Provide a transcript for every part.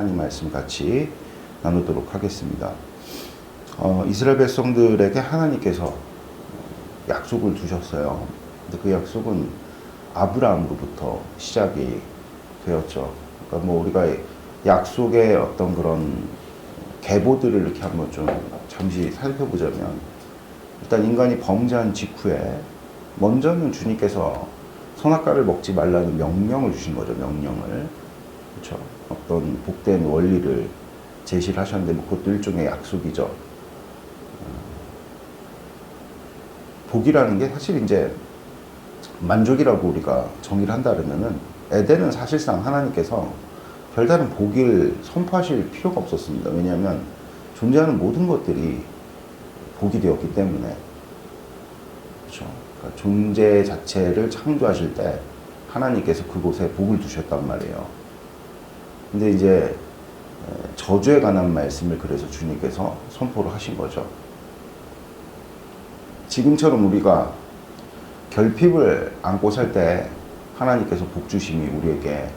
하나님 말씀 같이 나누도록 하겠습니다. 이스라엘 백성들에게 하나님께서 약속을 두셨어요. 근데 그 약속은 아브라함으로부터 시작이 되었죠. 그러니까 뭐 우리가 약속의 어떤 그런 계보들을 이렇게 한번 좀 잠시 살펴보자면, 일단 인간이 범죄한 직후에 먼저는 주님께서 선악과를 먹지 말라는 명령을 주신 거죠. 명령을. 그렇죠. 어떤 복된 원리를 제시를 하셨는데, 뭐 그것도 일종의 약속이죠. 복이라는 게 사실 이제 만족이라고 우리가 정의를 한다면은, 에덴은 사실상 하나님께서 별다른 복을 선포하실 필요가 없었습니다. 왜냐하면 존재하는 모든 것들이 복이 되었기 때문에. 그렇죠. 그러니까 존재 자체를 창조하실 때 하나님께서 그곳에 복을 두셨단 말이에요. 근데 이제 저주에 관한 말씀을 그래서 주님께서 선포를 하신 거죠. 지금처럼 우리가 결핍을 안고 살 때 하나님께서 복 주심이 우리에게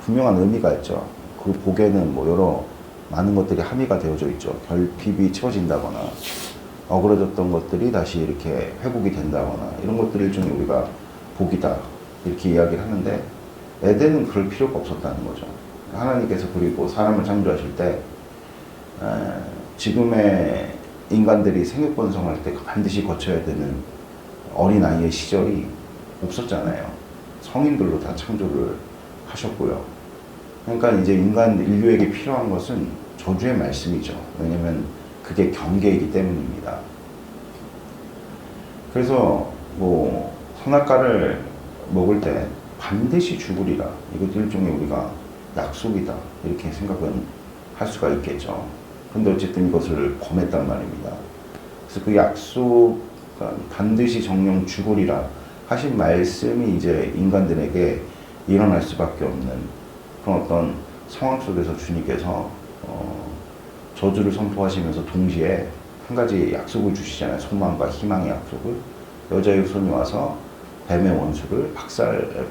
분명한 의미가 있죠. 그 복에는 뭐 여러 많은 것들이 함의가 되어져 있죠. 결핍이 채워진다거나 어그러졌던 것들이 다시 이렇게 회복이 된다거나, 이런 것들을 일종의 우리가 복이다 이렇게 이야기를 하는데, 에덴은 그럴 필요가 없었다는 거죠. 하나님께서 그리고 사람을 창조하실 때 지금의 인간들이 생육번성할 때 반드시 거쳐야 되는 어린아이의 시절이 없었잖아요. 성인들로 다 창조를 하셨고요. 그러니까 이제 인류에게 필요한 것은 저주의 말씀이죠. 왜냐면 그게 경계이기 때문입니다. 그래서 뭐 선악과를 먹을 때 반드시 죽으리라, 이것도 일종의 우리가 약속이다 이렇게 생각은 할 수가 있겠죠. 근데 어쨌든 이것을 범했단 말입니다. 그래서 그 약속, 반드시 정령 죽으리라 하신 말씀이 이제 인간들에게 일어날 수밖에 없는 그런 어떤 상황 속에서 주님께서 저주를 선포하시면서 동시에 한 가지 약속을 주시잖아요. 소망과 희망의 약속을. 여자의 손이 와서 뱀의 원수를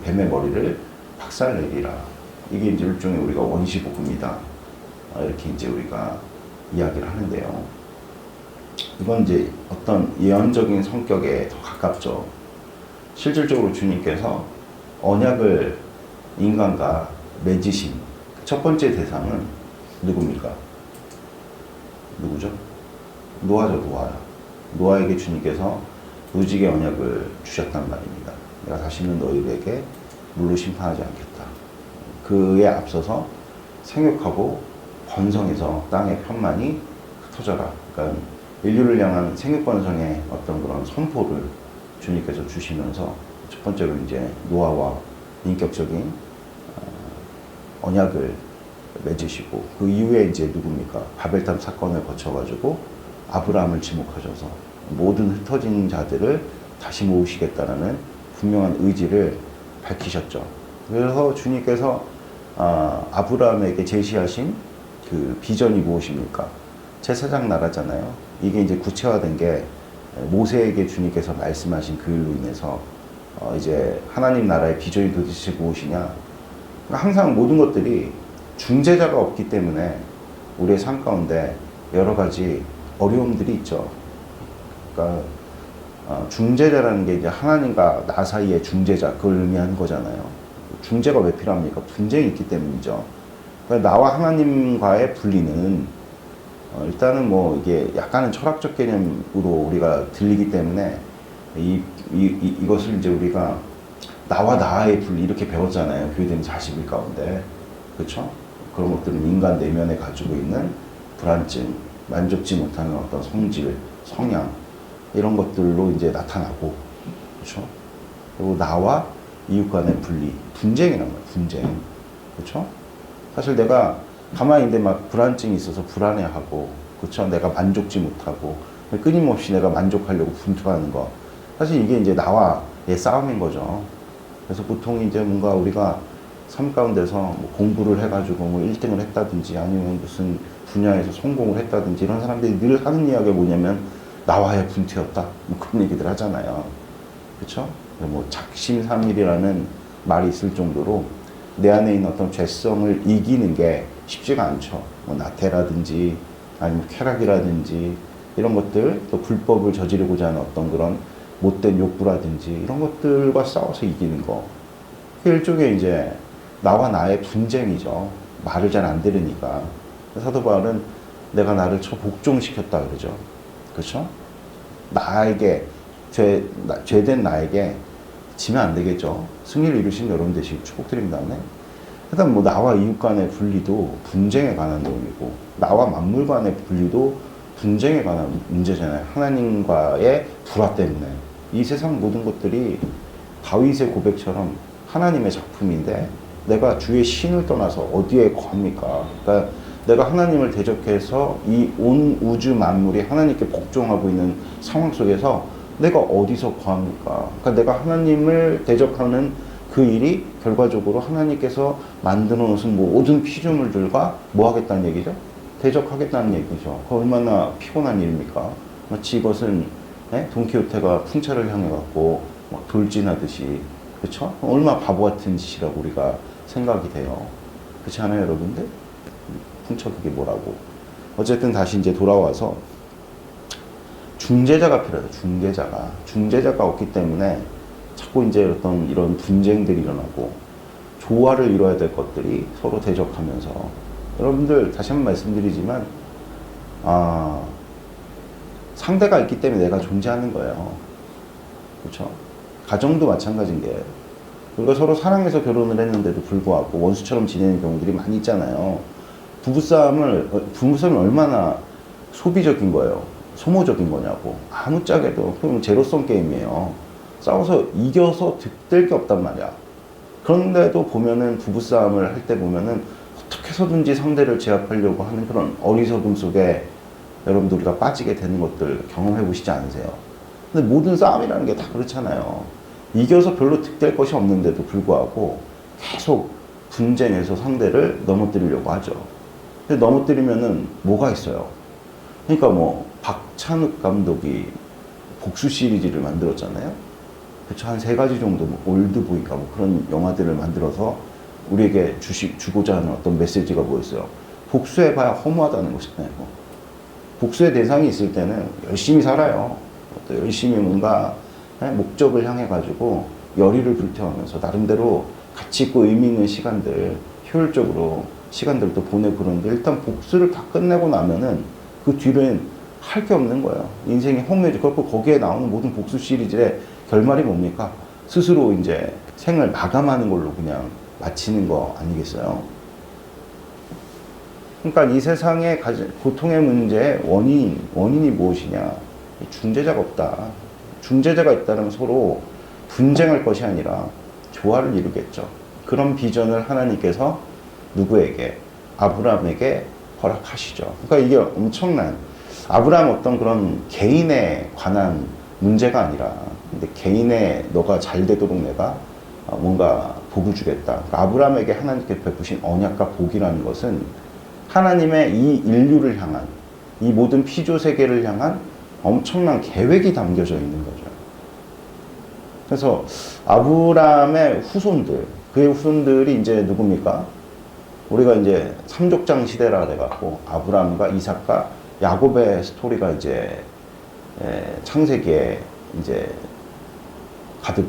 뱀의 머리를 박살내리라. 이게 이제 일종의 우리가 원시복음이다 이렇게 이제 우리가 이야기를 하는데요. 이건 이제 어떤 예언적인 성격에 더 가깝죠. 실질적으로 주님께서 언약을 인간과 맺으신 첫 번째 대상은 누굽니까? 누구죠? 노아죠. 노아에게 주님께서 무지개 언약을 주셨단 말입니다. 내가 다시는 너희에게 물로 심판하지 않겠다. 그에 앞서서 생육하고 번성해서 땅의 편만이 흩어져라. 그러니까 인류를 향한 생육번성의 어떤 그런 선포를 주님께서 주시면서 첫 번째로 이제 노아와 인격적인 언약을 맺으시고, 그 이후에 이제 누굽니까? 바벨탑 사건을 거쳐가지고 아브라함을 지목하셔서 모든 흩어진 자들을 다시 모으시겠다라는 분명한 의지를 밝히셨죠. 그래서 주님께서 아브라함에게 제시하신 그 비전이 무엇입니까? 제사장 나라잖아요. 이게 이제 구체화된 게 모세에게 주님께서 말씀하신 그 일로 인해서 이제 하나님 나라의 비전이 도대체 무엇이냐? 그러니까 항상 모든 것들이 중재자가 없기 때문에 우리의 삶 가운데 여러 가지 어려움들이 있죠. 그러니까 중재자라는 게 이제 하나님과 나 사이의 중재자, 그걸 의미하는 거잖아요. 중재가 왜 필요합니까? 분쟁이 있기 때문이죠. 그러니까 나와 하나님과의 분리는 일단은 뭐 이게 약간은 철학적 개념으로 우리가 들리기 때문에 이것을 이제 우리가 나와 나의 분리 이렇게 배웠잖아요. 교회된 40일 가운데. 그렇죠? 그런 것들은 인간 내면에 가지고 있는 불안증, 만족지 못하는 어떤 성질, 성향, 이런 것들로 이제 나타나고, 그렇죠? 그리고 나와 이웃 간의 분리, 분쟁이란 말이에요. 분쟁. 그렇죠? 사실 내가 가만히 있는데 막 불안증이 있어서 불안해하고, 그렇죠? 내가 만족지 못하고, 끊임없이 내가 만족하려고 분투하는 거. 사실 이게 이제 나와의 싸움인 거죠. 그래서 보통 이제 뭔가 우리가 삶 가운데서 뭐 공부를 해가지고 뭐 1등을 했다든지, 아니면 무슨 분야에서 성공을 했다든지, 이런 사람들이 늘 하는 이야기가 뭐냐면 나와의 분투였다. 뭐 그런 얘기들 하잖아요. 그렇죠? 뭐 작심삼일이라는 말이 있을 정도로 내 안에 있는 어떤 죄성을 이기는 게 쉽지가 않죠. 뭐 나태라든지 아니면 쾌락이라든지 이런 것들, 또 불법을 저지르고자 하는 어떤 그런 못된 욕구라든지 이런 것들과 싸워서 이기는 거. 그게 일종의 이제 나와 나의 분쟁이죠. 말을 잘 안 들으니까. 사도 바울은 내가 나를 복종시켰다 그러죠. 그렇죠? 나에게 죄된 나에게 지면 안 되겠죠. 승리를 이루신 여러분 되시길 축복드립니다. 네? 일단 뭐 나와 이웃 간의 분리도 분쟁에 관한 내용이고 나와 만물 간의 분리도 분쟁에 관한 문제잖아요. 하나님과의 불화 때문에 이 세상 모든 것들이 다윗의 고백처럼 하나님의 작품인데 내가 주의 신을 떠나서 어디에 거합니까? 그러니까 내가 하나님을 대적해서 이 온 우주 만물이 하나님께 복종하고 있는 상황 속에서 내가 어디서 거합니까? 그러니까 내가 하나님을 대적하는 그 일이 결과적으로 하나님께서 만들어 놓으신 모든 피조물들과 뭐 하겠다는 얘기죠? 대적하겠다는 얘기죠. 그 얼마나 피곤한 일입니까? 마치 이것은 돈키호테가 풍차를 향해 갖고 막 돌진하듯이, 그렇죠? 얼마나 바보 같은 짓이라고 우리가 생각이 돼요. 그렇지 않아요, 여러분들? 풍차 그게 뭐라고? 어쨌든 다시 이제 돌아와서 중재자가 필요하다. 중재자가 없기 때문에 자꾸 이제 어떤 이런 분쟁들이 일어나고 조화를 이뤄야 될 것들이 서로 대적하면서 여러분들 다시 한번 말씀드리지만 상대가 있기 때문에 내가 존재하는 거예요. 그렇죠? 가정도 마찬가지인 게 우리가 서로 사랑해서 결혼을 했는데도 불구하고 원수처럼 지내는 경우들이 많이 있잖아요. 부부싸움이 얼마나 소비적인 거예요. 소모적인 거냐고. 아무짝에도 그럼 제로섬 게임이에요. 싸워서 이겨서 득될 게 없단 말이야. 그런데도 보면은 부부싸움을 할 때 보면은 어떻게 해서든지 상대를 제압하려고 하는 그런 어리석음 속에 여러분들 우리가 빠지게 되는 것들 경험해 보시지 않으세요? 근데 모든 싸움이라는 게 다 그렇잖아요. 이겨서 별로 득될 것이 없는데도 불구하고 계속 분쟁해서 상대를 넘어뜨리려고 하죠. 근데 넘어뜨리면은 뭐가 있어요? 그러니까 뭐 박찬욱 감독이 복수 시리즈를 만들었잖아요. 그쵸, 한 3가지 정도, 뭐 올드보이가 뭐 그런 영화들을 만들어서 우리에게 주고자 하는 어떤 메시지가 뭐였어요? 복수해봐야 허무하다는 것이잖아요. 복수의 대상이 있을 때는 열심히 살아요. 또 열심히 뭔가 목적을 향해가지고 열의를 불태우면서 나름대로 가치 있고 의미 있는 시간들, 효율적으로 시간들을 또 보내고 그러는데 일단 복수를 다 끝내고 나면은 그 뒤로는 할 게 없는 거예요. 인생이 허무해지고 그렇고 거기에 나오는 모든 복수 시리즈의 결말이 뭡니까? 스스로 이제 생을 마감하는 걸로 그냥 마치는 거 아니겠어요? 그러니까 이 세상의 고통의 문제의 원인이 무엇이냐? 중재자가 없다. 중재자가 있다면 서로 분쟁할 것이 아니라 조화를 이루겠죠. 그런 비전을 하나님께서 누구에게? 아브라함에게 허락하시죠. 그러니까 이게 엄청난 아브라함 어떤 그런 개인에 관한 문제가 아니라 근데 개인의 너가 잘 되도록 내가 뭔가 복을 주겠다. 그러니까 아브라함에게 하나님께 베푸신 언약과 복이라는 것은 하나님의 이 인류를 향한 이 모든 피조 세계를 향한 엄청난 계획이 담겨져 있는 거죠. 그래서 아브라함의 후손들, 그의 후손들이 이제 누굽니까? 우리가 이제 삼족장 시대라 그래갖고 아브라함과 이삭과 야곱의 스토리가 이제 창세기에 이제 가득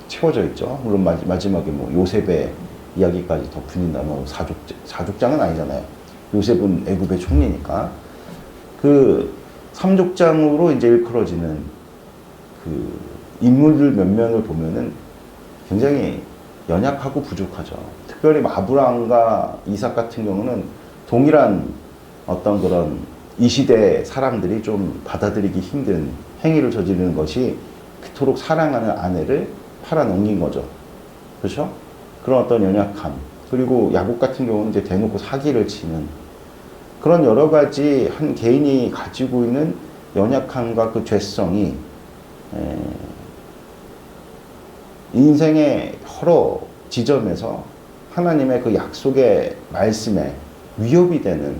채워져 있죠. 물론 마지막에 뭐 요셉의 이야기까지 덧붙인다면 사족장은 아니잖아요. 요셉은 애굽의 총리니까. 그 삼족장으로 이제 일컬어지는 그 인물들 몇 명을 보면은 굉장히 연약하고 부족하죠. 특별히 아브라함과 이삭 같은 경우는 동일한 어떤 그런 이 시대 사람들이 좀 받아들이기 힘든 행위를 저지르는 것이 그토록 사랑하는 아내를 팔아넘긴 거죠. 그렇죠? 그런 어떤 연약함. 그리고 야곱 같은 경우는 이제 대놓고 사기를 치는 그런 여러 가지 한 개인이 가지고 있는 연약함과 그 죄성이 인생의 여러 지점에서 하나님의 그 약속의 말씀에 위협이 되는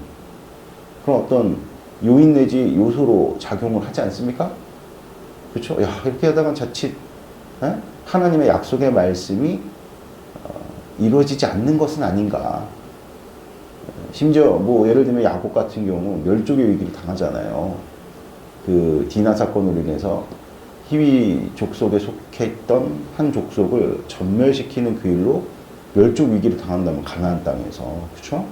그런 어떤 요인 내지 요소로 작용을 하지 않습니까? 그렇죠? 야, 이렇게 하다가 자칫 하나님의 약속의 말씀이 이루어지지 않는 것은 아닌가. 심지어 뭐 예를 들면 야곱 같은 경우 멸족의 위기를 당하잖아요. 그 디나 사건으로 인해서 히위 족속에 속해 있던 한 족속을 전멸시키는 그 일로 멸족 위기를 당한다면 가나안 땅에서, 그렇죠?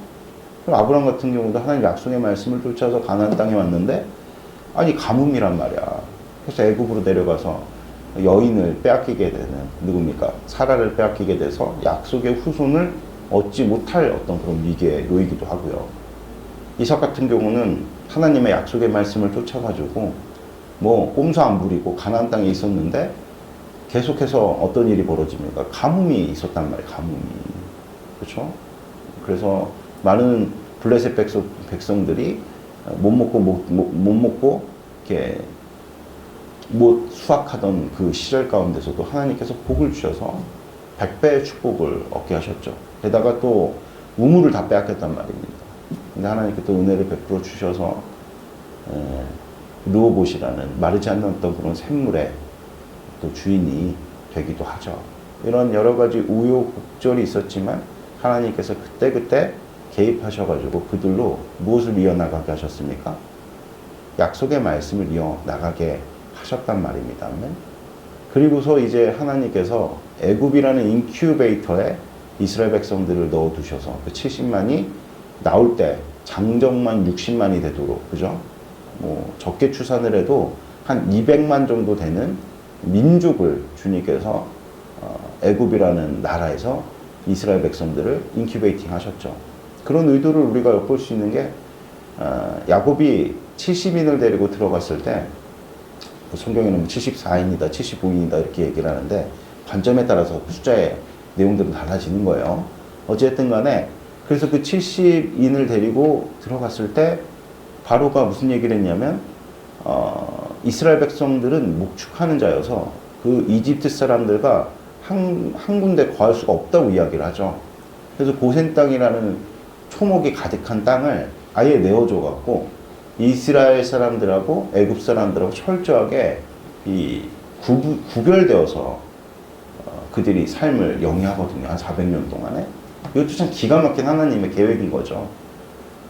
아브라함 같은 경우도 하나님 약속의 말씀을 쫓아서 가나안 땅에 왔는데 아니 가뭄이란 말이야. 그래서 애굽으로 내려가서 여인을 빼앗기게 되는, 누굽니까? 사라를 빼앗기게 돼서 약속의 후손을 얻지 못할 어떤 그런 위기에 놓이기도 하고요. 이삭 같은 경우는 하나님의 약속의 말씀을 쫓아가지고 뭐 꼼수 안 부리고 가나안 땅에 있었는데 계속해서 어떤 일이 벌어집니까? 가뭄이 있었단 말이에요. 가뭄이. 그렇죠? 그래서 많은 블레셋 백성들이 못 먹고 이렇게 못 수확하던 그 시절 가운데서도 하나님께서 복을 주셔서 100배의 축복을 얻게 하셨죠. 게다가 또 우물을 다 빼앗겼단 말입니다. 근데 하나님께 또 은혜를 베풀어 주셔서 르호봇이라는 마르지 않는 어떤 그런 샘물의 또 주인이 되기도 하죠. 이런 여러 가지 우여곡절이 있었지만 하나님께서 그때그때 개입하셔가지고 그들로 무엇을 이어나가게 하셨습니까? 약속의 말씀을 이어나가게 하셨단 말입니다. 그리고서 이제 하나님께서 애굽이라는 인큐베이터에 이스라엘 백성들을 넣어두셔서 그 70만이 나올 때 장정만 60만이 되도록, 그죠? 뭐 적게 추산을 해도 한 200만 정도 되는 민족을 주님께서 애굽이라는 나라에서 이스라엘 백성들을 인큐베이팅 하셨죠. 그런 의도를 우리가 엿볼 수 있는 게 야곱이 70인을 데리고 들어갔을 때 성경에는 74인이다, 75인이다 이렇게 얘기를 하는데 관점에 따라서 숫자의 내용들은 달라지는 거예요. 어쨌든 간에 그래서 그 70인을 데리고 들어갔을 때 바로가 무슨 얘기를 했냐면 이스라엘 백성들은 목축하는 자여서 그 이집트 사람들과 한 군데 거할 수가 없다고 이야기를 하죠. 그래서 고센 땅이라는 초목이 가득한 땅을 아예 내어줘 갖고 이스라엘 사람들하고 애굽 사람들하고 철저하게 구별되어서 그들이 삶을 영위하거든요. 한 400년 동안에. 이것도 참 기가 막힌 하나님의 계획인 거죠.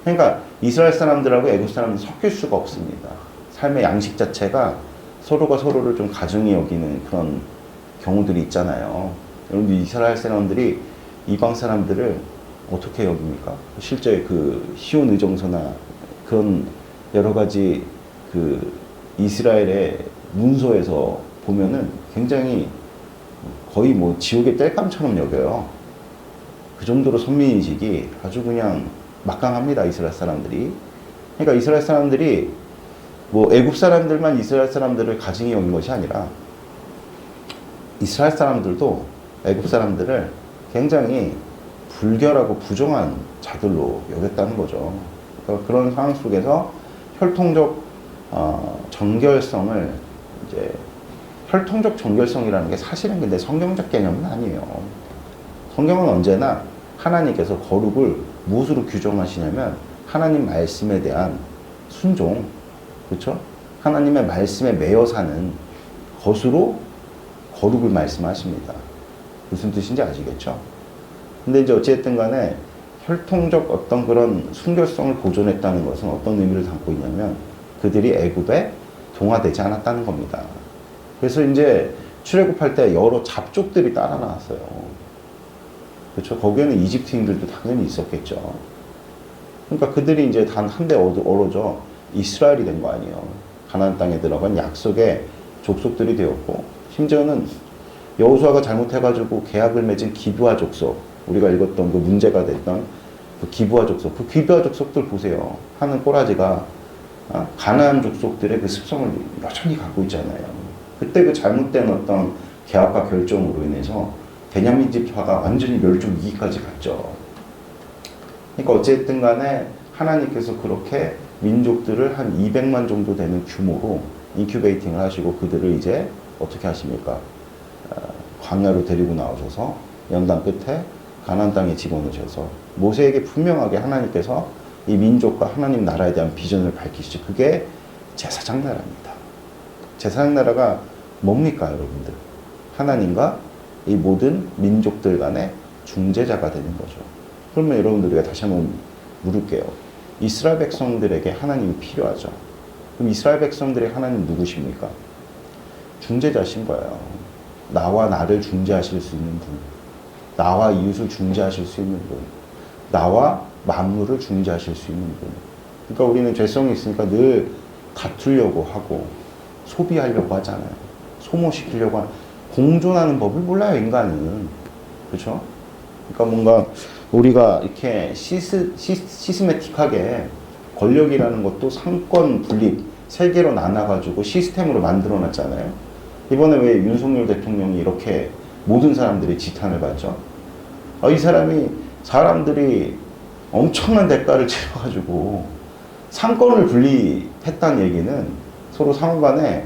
그러니까 이스라엘 사람들하고 애굽 사람들은 섞일 수가 없습니다. 삶의 양식 자체가 서로가 서로를 좀 가중히 여기는 그런 경우들이 있잖아요. 여러분들 이스라엘 사람들이 이방 사람들을 어떻게 여깁니까? 실제 그 시온 의정서나 그런 여러 가지 그 이스라엘의 문서에서 보면은 굉장히 거의 뭐 지옥의 땔감처럼 여겨요. 그 정도로 선민의식이 아주 그냥 막강합니다. 이스라엘 사람들이. 그러니까 이스라엘 사람들이 뭐 애굽 사람들만 이스라엘 사람들을 가증히 여긴 것이 아니라 이스라엘 사람들도 애굽 사람들을 굉장히 불결하고 부정한 자들로 여겼다는 거죠. 그러니까 그런 상황 속에서 혈통적 정결성을 이제 혈통적 정결성이라는 게 사실은 근데 성경적 개념은 아니에요. 성경은 언제나 하나님께서 거룩을 무엇으로 규정하시냐면 하나님 말씀에 대한 순종, 그렇죠? 하나님의 말씀에 매여 사는 것으로 거룩을 말씀하십니다. 무슨 뜻인지 아시겠죠? 근데 이제 어쨌든 간에 혈통적 어떤 그런 순결성을 보존했다는 것은 어떤 의미를 담고 있냐면 그들이 애굽에 동화되지 않았다는 겁니다. 그래서 이제 출애굽할 때 여러 잡족들이 따라 나왔어요. 그렇죠? 거기에는 이집트인들도 당연히 있었겠죠. 그러니까 그들이 이제 단 한데 어우러져 이스라엘이 된 거 아니에요. 가나안 땅에 들어간 약속의 족속들이 되었고, 심지어는 여호수아가 잘못해가지고 계약을 맺은 기브아 족속, 우리가 읽었던 그 문제가 됐던 그 기브아 족속, 그 기브아 족속들 보세요. 하는 꼬라지가 가나안 족속들의 그 습성을 여전히 갖고 있잖아요. 그때 그 잘못된 어떤 계약과 결정으로 인해서 베냐민 지파가 완전히 멸종 위기까지 갔죠. 그러니까 어쨌든 간에 하나님께서 그렇게 민족들을 한 200만 정도 되는 규모로 인큐베이팅을 하시고 그들을 이제 어떻게 하십니까? 광야로 데리고 나오셔서 연단 끝에 가나안 땅에 집어넣으셔서 모세에게 분명하게 하나님께서 이 민족과 하나님 나라에 대한 비전을 밝히시죠. 그게 제사장 나라입니다. 제사장 나라가 뭡니까, 여러분들? 하나님과 이 모든 민족들 간의 중재자가 되는 거죠. 그러면 여러분들 우리가 다시 한번 물을게요. 이스라엘 백성들에게 하나님이 필요하죠. 그럼 이스라엘 백성들의 하나님 누구십니까? 중재자신 거예요. 나와 나를 중재하실 수 있는 분, 나와 이웃을 중재하실 수 있는 분, 나와 만물을 중재하실 수 있는 분. 그러니까 우리는 죄성이 있으니까 늘 다투려고 하고 소비하려고 하잖아요. 소모시키려고 하는, 공존하는 법을 몰라요, 인간은. 그렇죠? 그러니까 뭔가 우리가 이렇게 시스테매틱하게 권력이라는 것도 상권 분립 세 개로 나눠가지고 시스템으로 만들어 놨잖아요. 이번에 왜 윤석열 대통령이 이렇게 모든 사람들이 지탄을 받죠? 이 사람들이 엄청난 대가를 치러가지고 상권을 분리했다는 얘기는 서로 상호 간에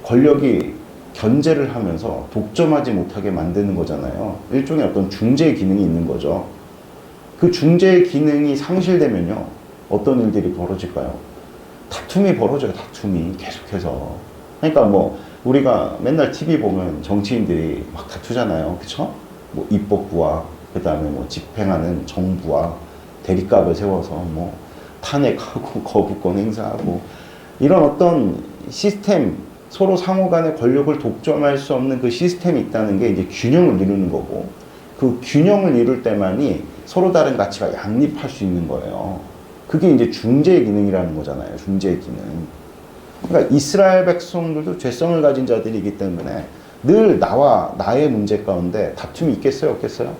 권력이 견제를 하면서 독점하지 못하게 만드는 거잖아요. 일종의 어떤 중재 기능이 있는 거죠. 그 중재 기능이 상실되면요, 어떤 일들이 벌어질까요? 다툼이 벌어져요. 다툼이 계속해서. 그러니까 뭐 우리가 맨날 TV 보면 정치인들이 막 다투잖아요. 그쵸? 뭐 입법부와 그 다음에 뭐 집행하는 정부와 대립각을 세워서 뭐 탄핵하고 거부권 행사하고 이런 어떤 시스템, 서로 상호 간의 권력을 독점할 수 없는 그 시스템이 있다는 게 이제 균형을 이루는 거고, 그 균형을 이룰 때만이 서로 다른 가치가 양립할 수 있는 거예요. 그게 이제 중재의 기능이라는 거잖아요. 중재의 기능. 그러니까 이스라엘 백성들도 죄성을 가진 자들이기 때문에 늘 나와 나의 문제 가운데 다툼이 있겠어요, 없겠어요?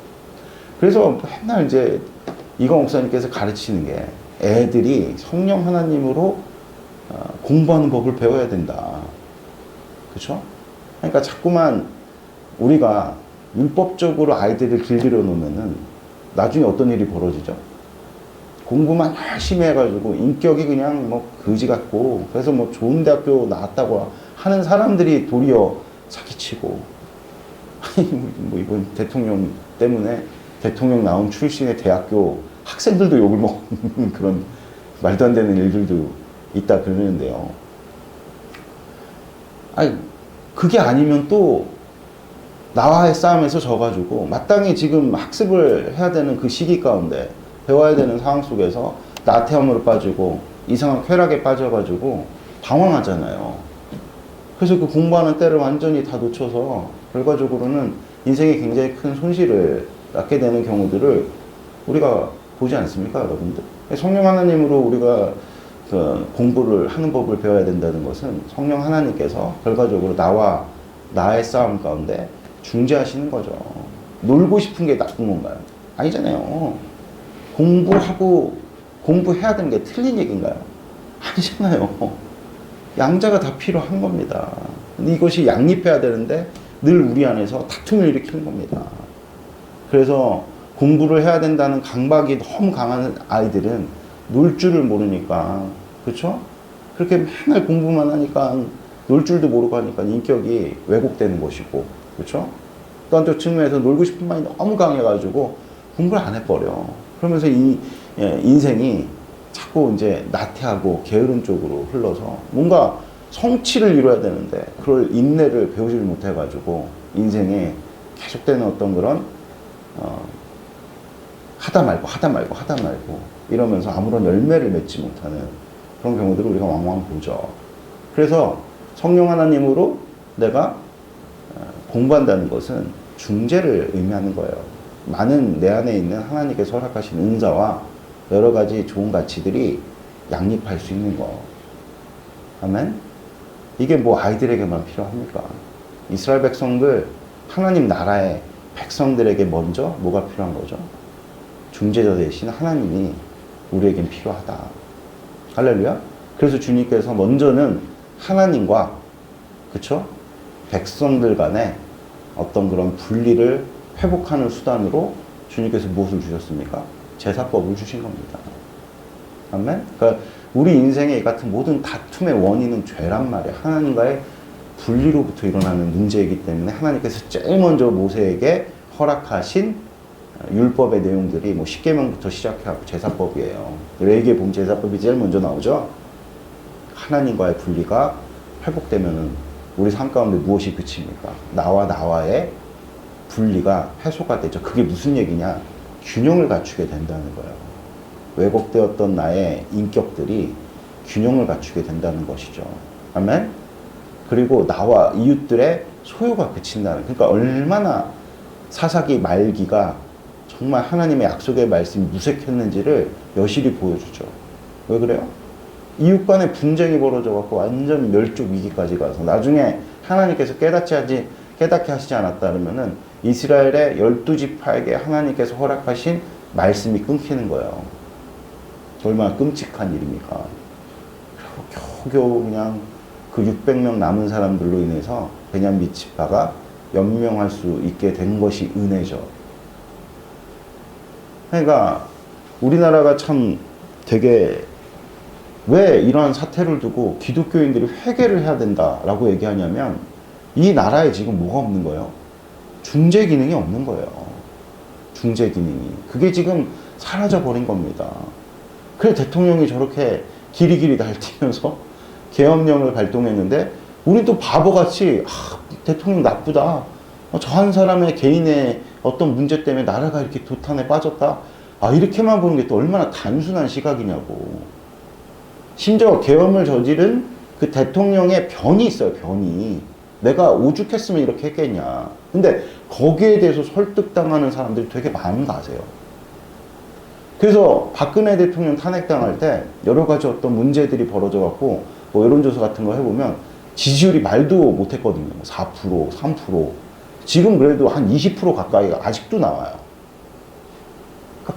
그래서 맨날 이제 이광 목사님께서 가르치는 게 애들이 성령 하나님으로 공부하는 법을 배워야 된다. 그렇죠? 그러니까 자꾸만 우리가 율법적으로 아이들을 길들여 놓으면은 나중에 어떤 일이 벌어지죠? 공부만 열심히 해가지고 인격이 그냥 뭐 거지 같고, 그래서 뭐 좋은 대학교 나왔다고 하는 사람들이 도리어 사기치고, 아니 뭐 이번 대통령 때문에 대통령 나온 출신의 대학교 학생들도 욕을 먹는 그런 말도 안 되는 일들도 있다 그러는데요. 아니 그게 아니면 또 나와의 싸움에서 져가지고 마땅히 지금 학습을 해야 되는 그 시기 가운데 배워야 되는 상황 속에서 나태함으로 빠지고 이상한 쾌락에 빠져가지고 방황하잖아요. 그래서 그 공부하는 때를 완전히 다 놓쳐서 결과적으로는 인생에 굉장히 큰 손실을 낳게 되는 경우들을 우리가 보지 않습니까, 여러분들? 성령 하나님으로 우리가 그 공부를 하는 법을 배워야 된다는 것은 성령 하나님께서 결과적으로 나와 나의 싸움 가운데 중재하시는 거죠. 놀고 싶은 게 나쁜 건가요? 아니잖아요. 공부해야 되는 게 틀린 얘기인가요? 아니잖아요. 양자가 다 필요한 겁니다. 근데 이것이 양립해야 되는데 늘 우리 안에서 다툼을 일으키는 겁니다. 그래서 공부를 해야 된다는 강박이 너무 강한 아이들은 놀 줄을 모르니까, 그렇죠? 그렇게 맨날 공부만 하니까 놀 줄도 모르고 하니까 인격이 왜곡되는 것이고, 그렇죠? 또 한쪽 측면에서 놀고 싶은 마음이 너무 강해가지고 공부를 안 해버려. 그러면서 인생이 자꾸 이제 나태하고 게으른 쪽으로 흘러서 뭔가 성취를 이뤄야 되는데 그걸 인내를 배우지를 못해가지고 인생에 계속되는 어떤 그런 하다 말고 이러면서 아무런 열매를 맺지 못하는 그런 경우들을 우리가 왕왕 보죠. 그래서 성령 하나님으로 내가 공부한다는 것은 중재를 의미하는 거예요. 많은 내 안에 있는 하나님께서 허락하신 은사와 여러 가지 좋은 가치들이 양립할 수 있는 거. 아멘? 이게 뭐 아이들에게만 필요합니까? 이스라엘 백성들, 하나님 나라의 백성들에게 먼저 뭐가 필요한 거죠? 중재자 대신 하나님이 우리에겐 필요하다. 할렐루야? 그래서 주님께서 먼저는 하나님과, 그쵸? 백성들 간에 어떤 그런 분리를 회복하는 수단으로 주님께서 무엇을 주셨습니까? 제사법을 주신 겁니다. 아멘? 그러니까 우리 인생의 이 같은 모든 다툼의 원인은 죄란 말이에요. 하나님과의 분리로부터 일어나는 문제이기 때문에 하나님께서 제일 먼저 모세에게 허락하신 율법의 내용들이 뭐 십계명부터 시작해서 제사법이에요. 레위기에 보면 제사법이 제일 먼저 나오죠. 하나님과의 분리가 회복되면은 우리 삶 가운데 무엇이 그칩니까? 나와 나와의 분리가 해소가 되죠. 그게 무슨 얘기냐? 균형을 갖추게 된다는 거예요. 왜곡되었던 나의 인격들이 균형을 갖추게 된다는 것이죠. 아멘? 그리고 나와 이웃들의 소유가 그친다는, 그러니까 얼마나 사사기 말기가 정말 하나님의 약속의 말씀이 무색했는지를 여실히 보여주죠. 왜 그래요? 이웃 간의 분쟁이 벌어져 갖고 완전 멸족 위기까지 가서 나중에 하나님께서 깨닫게 하시지 않았다면은 이스라엘의 12지파에게 하나님께서 허락하신 말씀이 끊기는 거예요. 얼마나 끔찍한 일입니까? 그리고 겨우겨우 그냥 그 600명 남은 사람들로 인해서 베냐민 지파가 연명할 수 있게 된 것이 은혜죠. 그러니까 우리나라가 참 되게 왜 이러한 사태를 두고 기독교인들이 회개를 해야 된다라고 얘기하냐면 이 나라에 지금 뭐가 없는 거예요? 중재 기능이 없는 거예요. 중재 기능이. 그게 지금 사라져 버린 겁니다. 그래 대통령이 저렇게 길이길이 날뛰면서 계엄령을 발동했는데 우리 또 바보같이 대통령 나쁘다. 저 한 사람의 개인의 어떤 문제 때문에 나라가 이렇게 도탄에 빠졌다. 이렇게만 보는 게 또 얼마나 단순한 시각이냐고. 심지어 계엄을 저지른 그 대통령의 변이 있어요. 변이. 내가 오죽했으면 이렇게 했겠냐. 근데 거기에 대해서 설득당하는 사람들이 되게 많은 거 아세요? 그래서 박근혜 대통령 탄핵당할 때 여러 가지 어떤 문제들이 벌어져 갖고 뭐 여론조사 같은 거 해보면 지지율이 말도 못했거든요. 4%, 3%. 지금 그래도 한 20% 가까이가 아직도 나와요.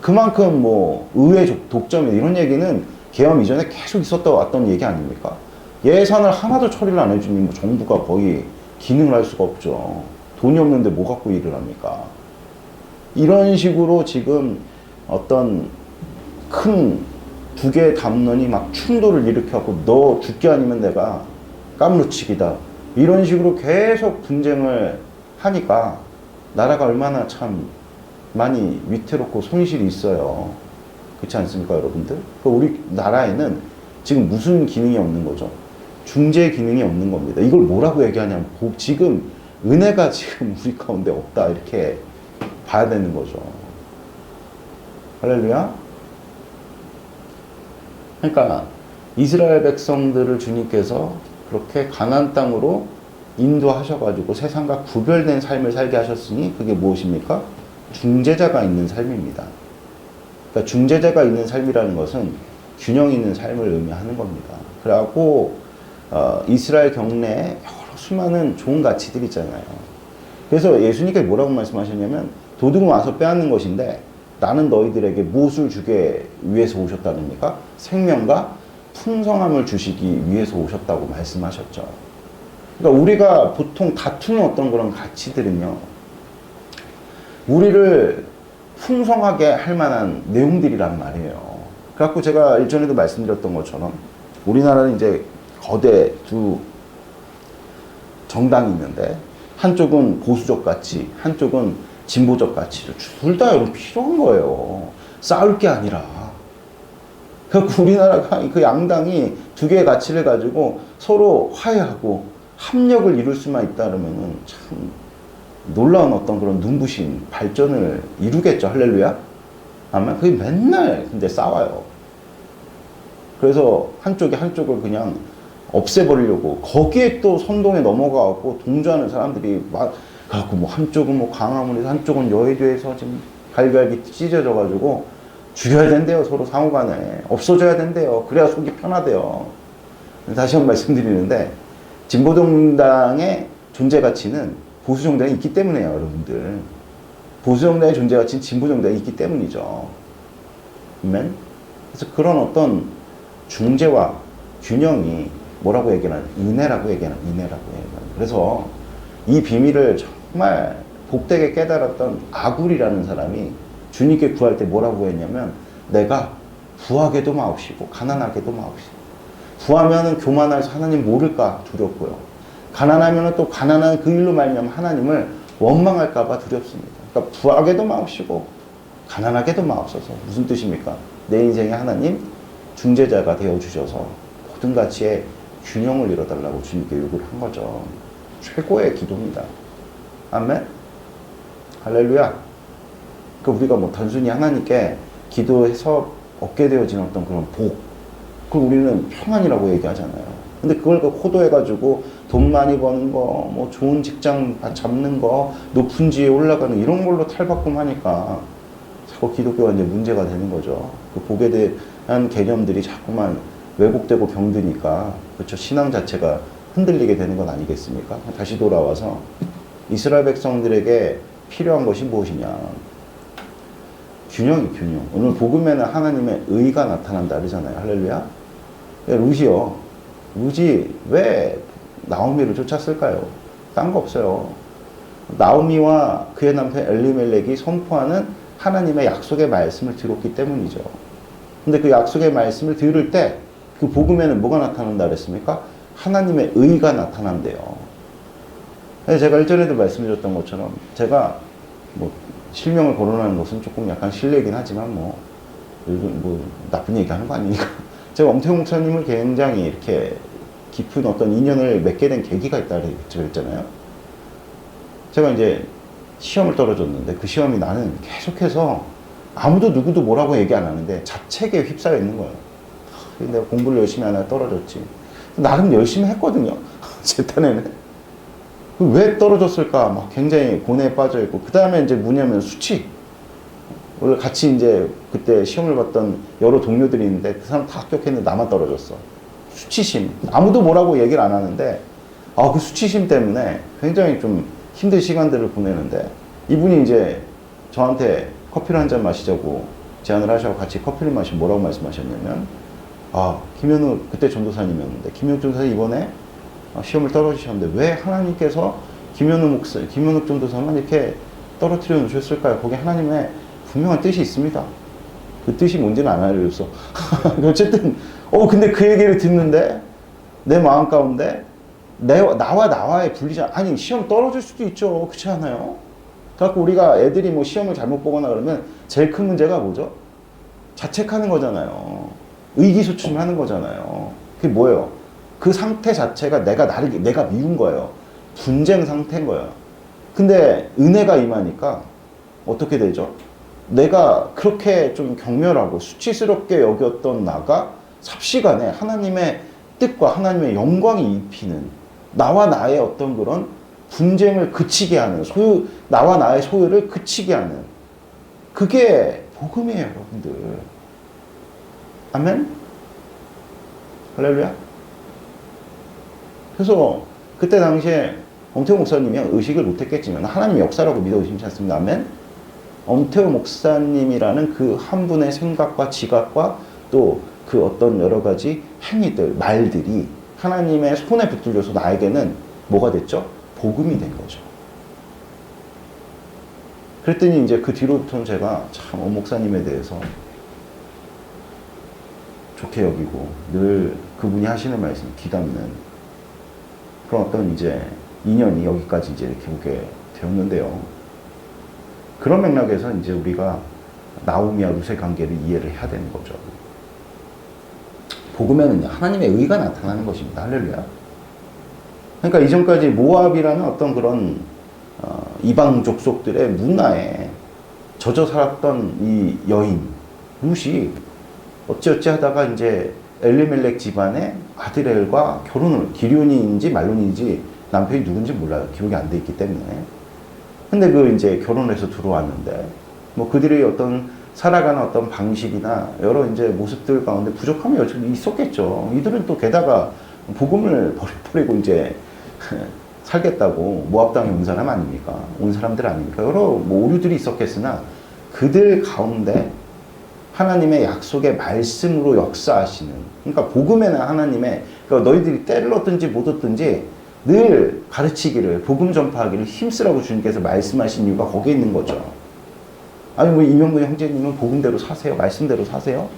그만큼 뭐 의회 독점이 이런 얘기는 계엄 이전에 계속 있었다 왔던 얘기 아닙니까? 예산을 하나도 처리를 안 해주니 뭐 정부가 거의 기능을 할 수가 없죠. 돈이 없는데 뭐 갖고 일을 합니까? 이런 식으로 지금 어떤 큰 두 개의 담론이 막 충돌을 일으켜갖고 너 죽기 아니면 내가 깜루치기다. 이런 식으로 계속 분쟁을 하니까 나라가 얼마나 참 많이 위태롭고 손실이 있어요. 그렇지 않습니까, 여러분들? 우리나라에는 지금 무슨 기능이 없는 거죠? 중재 기능이 없는 겁니다. 이걸 뭐라고 얘기하냐면 지금 은혜가 지금 우리 가운데 없다 이렇게 봐야 되는 거죠. 할렐루야. 그러니까 이스라엘 백성들을 주님께서 그렇게 가나안 땅으로 인도하셔가지고 세상과 구별된 삶을 살게 하셨으니 그게 무엇입니까? 중재자가 있는 삶입니다. 그러니까 중재자가 있는 삶이라는 것은 균형 있는 삶을 의미하는 겁니다. 그래갖고 이스라엘 경내에 여러 수많은 좋은 가치들이 있잖아요. 그래서 예수님께서 뭐라고 말씀하셨냐면 도둑은 와서 빼앗는 것인데 나는 너희들에게 무엇을 주기 위해서 오셨다는니까? 생명과 풍성함을 주시기 위해서 오셨다고 말씀하셨죠. 그러니까 우리가 보통 다투는 어떤 그런 가치들은요, 우리를 풍성하게 할 만한 내용들이란 말이에요. 그래갖고 제가 일전에도 말씀드렸던 것처럼 우리나라는 이제 거대 두 정당이 있는데 한쪽은 보수적 가치, 한쪽은 진보적 가치죠. 둘 다 여러분 필요한 거예요. 싸울 게 아니라. 그래서 우리나라가 그 양당이 두 개의 가치를 가지고 서로 화해하고 합력을 이룰 수만 있다면은 참 놀라운 어떤 그런 눈부신 발전을 이루겠죠. 할렐루야. 아마 그게 맨날 근데 싸워요. 그래서 한쪽이 한쪽을 그냥 없애버리려고 거기에 또 선동에 넘어가고 동조하는 사람들이 막 그래갖고 뭐 한쪽은 뭐 광화문에서 한쪽은 여의도에서 지금 갈갈기 찢어져가지고 죽여야 된대요. 서로 상호간에 없어져야 된대요. 그래야 속이 편하대요. 다시 한번 말씀드리는데 진보정당의 존재 가치는 보수정당이 있기 때문에요, 여러분들. 보수정당의 존재 가치는 진보정당이 있기 때문이죠. 아멘? 그래서 그런 어떤 중재와 균형이 뭐라고 얘기하나? 은혜라고 얘기하나? 은혜라고 얘기하나? 그래서 이 비밀을 정말 복되게 깨달았던 아굴이라는 사람이 주님께 구할 때 뭐라고 했냐면 내가 부하게도 마옵시고 가난하게도 마옵시고 부하면은 교만해서 하나님 모를까 두렵고요. 가난하면은 또 가난한 그 일로 말미암아 하나님을 원망할까 봐 두렵습니다. 그러니까 부하게도 마옵시고 가난하게도 마옵소서. 무슨 뜻입니까? 내 인생에 하나님 중재자가 되어 주셔서 모든 가치의 균형을 이뤄달라고 주님께 요구를 한 거죠. 최고의 기도입니다. 아멘. 할렐루야. 그러니까 우리가 뭐 단순히 하나님께 기도해서 얻게 되어진 어떤 그런 복, 그걸 우리는 평안이라고 얘기하잖아요. 근데 그걸 호도해가지고 돈 많이 버는 거, 뭐 좋은 직장 잡는 거, 높은 지위에 올라가는 이런 걸로 탈바꿈하니까 자꾸 기독교가 이제 문제가 되는 거죠. 그 복에 대한 개념들이 자꾸만 왜곡되고 병드니까, 그렇죠. 신앙 자체가 흔들리게 되는 건 아니겠습니까? 다시 돌아와서 이스라엘 백성들에게 필요한 것이 무엇이냐? 균형. 오늘 복음에는 하나님의 의가 나타난다 그러잖아요. 할렐루야. 루지 왜 나오미를 쫓았을까요? 딴 거 없어요. 나오미와 그의 남편 엘리멜렉이 선포하는 하나님의 약속의 말씀을 들었기 때문이죠. 근데 그 약속의 말씀을 들을 때 그 복음에는 뭐가 나타난다 그랬습니까? 하나님의 의가 나타난대요. 제가 일전에도 말씀드렸던 것처럼 제가 뭐 실명을 거론하는 것은 조금 약간 실례이긴 하지만 뭐 나쁜 얘기 하는 거 아니니까. 제가 엄태웅 목사님을 굉장히 이렇게 깊은 어떤 인연을 맺게 된 계기가 있다고 그랬잖아요. 제가 이제 시험을 떨어졌는데 그 시험이 나는 계속해서 아무도 누구도 뭐라고 얘기 안 하는데 자책에 휩싸여 있는 거예요. 내가 공부를 열심히 하나 떨어졌지. 나름 열심히 했거든요. 제 딴에는. 왜 떨어졌을까? 막 굉장히 고뇌에 빠져 있고. 그 다음에 이제 뭐냐면 수치. 원래 같이 이제 그때 시험을 봤던 여러 동료들이 있는데 그 사람 다 합격했는데 나만 떨어졌어. 수치심. 아무도 뭐라고 얘기를 안 하는데, 그 수치심 때문에 굉장히 좀 힘든 시간들을 보내는데, 이분이 이제 저한테 커피를 한 잔 마시자고 제안을 하셔서 같이 커피를 마시면 뭐라고 말씀하셨냐면, 김현우, 그때 전도사님이었는데, 김현우 전도사님 이번에 시험을 떨어지셨는데, 왜 하나님께서 김현우 전도사만 이렇게 떨어뜨려 놓으셨을까요? 거기 하나님의 분명한 뜻이 있습니다. 그 뜻이 뭔지는 안 알려줬어. 어쨌든, 근데 그 얘기를 듣는데, 내 마음 가운데, 나와의 분리자, 아니, 시험 떨어질 수도 있죠. 그렇지 않아요? 그래갖고 우리가 애들이 뭐 시험을 잘못 보거나 그러면 제일 큰 문제가 뭐죠? 자책하는 거잖아요. 의기소침하는 거잖아요. 그게 뭐예요? 그 상태 자체가 내가 미운 거예요. 분쟁 상태인 거예요. 근데 은혜가 임하니까 어떻게 되죠? 내가 그렇게 좀 경멸하고 수치스럽게 여겼던 나가 삽시간에 하나님의 뜻과 하나님의 영광이 입히는, 나와 나의 어떤 그런 분쟁을 그치게 하는, 나와 나의 소유를 그치게 하는, 그게 복음이에요, 여러분들. 아멘? 할렐루야? 그래서 그때 당시에 엄태호 목사님이 의식을 못했겠지만 하나님의 역사라고 믿어 의심치 않습니다. 아멘? 엄태호 목사님이라는 그 한 분의 생각과 지각과 또 그 어떤 여러 가지 행위들, 말들이 하나님의 손에 붙들려서 나에게는 뭐가 됐죠? 복음이 된 거죠. 그랬더니 이제 그 뒤로부터는 제가 참 목사님에 대해서 좋게 여기고 늘 그분이 하시는 말씀 귀담는 그런 어떤 이제 인연이 여기까지 이제 이렇게 오게 되었는데요. 그런 맥락에서 이제 우리가 나오미와 룻의 관계를 이해를 해야 되는 거죠. 복음에는 하나님의 의가 나타나는 것입니다. 할렐루야. 그러니까 이전까지 모압이라는 어떤 그런 이방 족속들의 문화에 젖어 살았던 이 여인 룻이 어찌어찌 하다가 이제 엘리멜렉 집안의 아드렐과 결혼을, 기륜인지 말론인지 남편이 누군지 몰라요. 기록이 안 돼 있기 때문에. 근데 그 이제 결혼을 해서 들어왔는데, 뭐 그들의 어떤 살아가는 어떤 방식이나 여러 이제 모습들 가운데 부족함이 여전히 있었겠죠. 이들은 또 게다가 복음을 버리고 이제 살겠다고 모압 땅에 온 사람 아닙니까? 온 사람들 아닙니까? 여러 뭐 오류들이 있었겠으나 그들 가운데 하나님의 약속의 말씀으로 역사하시는, 그러니까 복음에는 하나님의, 그러니까 너희들이 때를 얻든지 못 얻든지 늘 가르치기를, 복음 전파하기를 힘쓰라고 주님께서 말씀하신 이유가 거기에 있는 거죠. 아니 뭐 이명근 형제님은 복음대로 사세요, 말씀대로 사세요?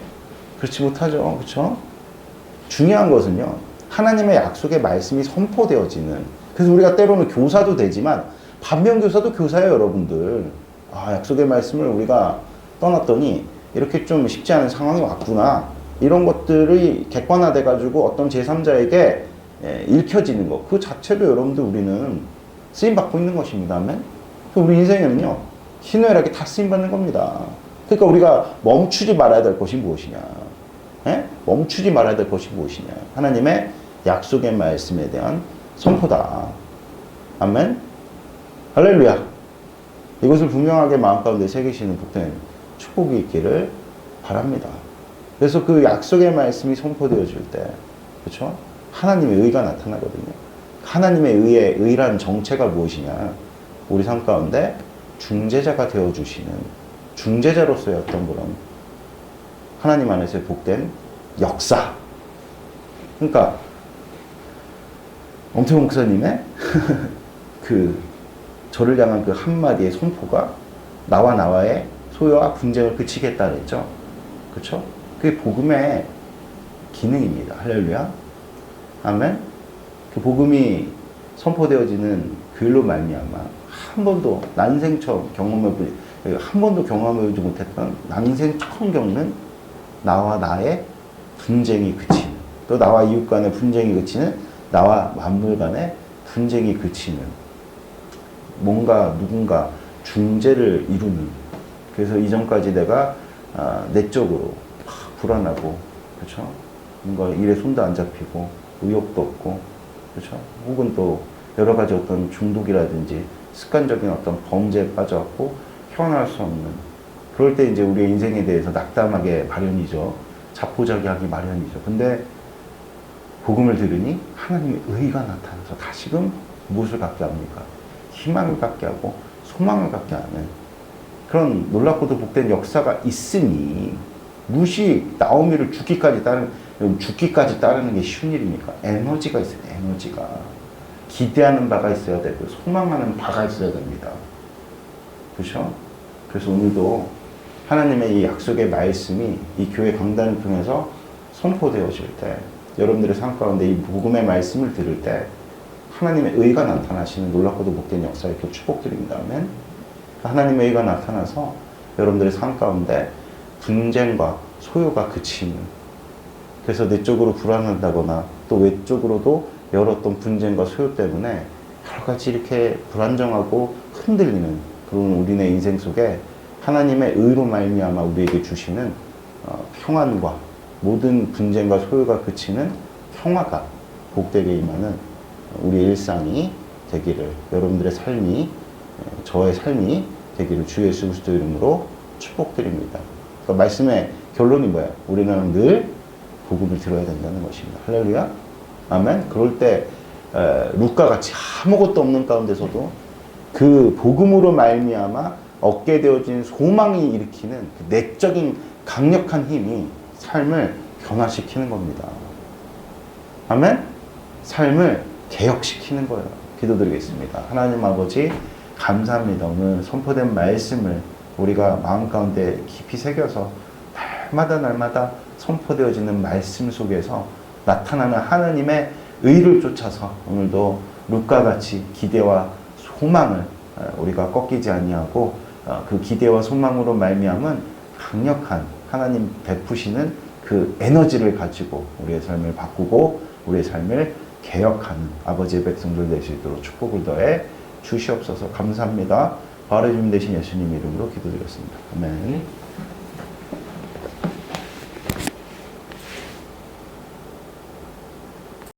그렇지 못하죠. 그렇죠? 중요한 것은요, 하나님의 약속의 말씀이 선포되어지는, 그래서 우리가 때로는 교사도 되지만 반면교사도 교사예요, 여러분들. 약속의 말씀을 우리가 떠났더니 이렇게 좀 쉽지 않은 상황이 왔구나, 이런 것들이 객관화돼 가지고 어떤 제3자에게 읽혀지는 것, 그 자체로 여러분들 우리는 쓰임받고 있는 것입니다. 아멘? 우리 인생에는요, 희노애락에 다 쓰임받는 겁니다. 그러니까 우리가 멈추지 말아야 될 것이 무엇이냐? 예? 멈추지 말아야 될 것이 무엇이냐? 하나님의 약속의 말씀에 대한 선포다. 아멘. 할렐루야. 이것을 분명하게 마음 가운데 새기시는 복된 축복이 있기를 바랍니다. 그래서 그 약속의 말씀이 선포되어질 때, 그렇죠? 하나님의 의가 나타나거든요. 하나님의 의라는 정체가 무엇이냐? 우리 삶 가운데 중재자가 되어주시는 중재자로서의 어떤 그런 하나님 안에서의 복된 역사. 그러니까 엄태웅 목사님의 그 저를 향한 그 한마디의 선포가 나와의 소요와 분쟁을 그치겠다 그랬죠. 그렇죠? 그게 복음의 기능입니다. 할렐루야. 아멘. 그 복음이 선포되어지는 그 일로 말미암아 한 번도 난생 처음 한 번도 경험해보지 못했던 난생 처음 겪는 나와 나의 분쟁이 그치는, 또 나와 이웃 간의 분쟁이 그치는, 나와 만물 간의 분쟁이 그치는, 뭔가 누군가 중재를 이루는. 그래서 이전까지 내가 내적으로 불안하고, 그렇죠? 뭔가 일에 손도 안 잡히고 의욕도 없고, 그렇죠? 혹은 또 여러 가지 어떤 중독이라든지 습관적인 어떤 범죄에 빠져갖고 헤어날 수 없는, 그럴 때 이제 우리의 인생에 대해서 낙담하게 마련이죠. 자포자기하기 마련이죠. 근데 복음을 들으니 하나님의 의가 나타나서 다시금 무엇을 갖게 합니까? 희망을 갖게 하고 소망을 갖게 하는 그런 놀랍고도 복된 역사가 있으니, 나오미를 죽기까지 따르는 게 쉬운 일입니까? 에너지가 있어요. 에너지가. 기대하는 바가 있어야 되고 소망하는 바가 있어야 됩니다. 그렇죠? 그래서 오늘도 하나님의 이 약속의 말씀이 이 교회 강단을 통해서 선포되어질 때, 여러분들의 삶 가운데 이 복음의 말씀을 들을 때 하나님의 의가 나타나시는 놀랍고도 복된 역사 이렇게 축복드립니다. 아멘. 하나님의 의가 나타나서 여러분들의 삶 가운데 분쟁과 소요가 그치는, 그래서 내적으로 불안하다거나 또 외적으로도 여러 어떤 분쟁과 소요 때문에 여러 가지 이렇게 불안정하고 흔들리는 그런 우리네 인생 속에 하나님의 의로 말미암아 우리에게 주시는 평안과 모든 분쟁과 소요가 그치는 평화가 복되게 임하는 우리의 일상이 되기를, 여러분들의 삶이, 저의 삶이 되기를 주 예수 그리스도 이름으로 축복드립니다. 그러니까 말씀의 결론이 뭐예요? 우리는 늘 복음을 들어야 된다는 것입니다. 할렐루야. 아멘. 그럴 때 룻과 같이 아무것도 없는 가운데서도 그 복음으로 말미암아 얻게 되어진 소망이 일으키는 그 내적인 강력한 힘이 삶을 변화시키는 겁니다. 아멘. 삶을 개혁시키는 거예요. 기도드리겠습니다. 하나님 아버지 감사합니다. 오늘 선포된 말씀을 우리가 마음 가운데 깊이 새겨서 날마다 선포되어지는 말씀 속에서 나타나는 하나님의 의를 쫓아서 오늘도 룻과 같이 기대와 소망을 우리가 꺾이지 아니하고 그 기대와 소망으로 말미암은 강력한 하나님 베푸시는 그 에너지를 가지고 우리의 삶을 바꾸고 우리의 삶을 개혁하는 아버지의 백성들 될 수 있도록 축복을 더해 주시옵소서. 감사합니다. 바로 주님 되신 예수님 이름으로 기도드렸습니다. 아멘.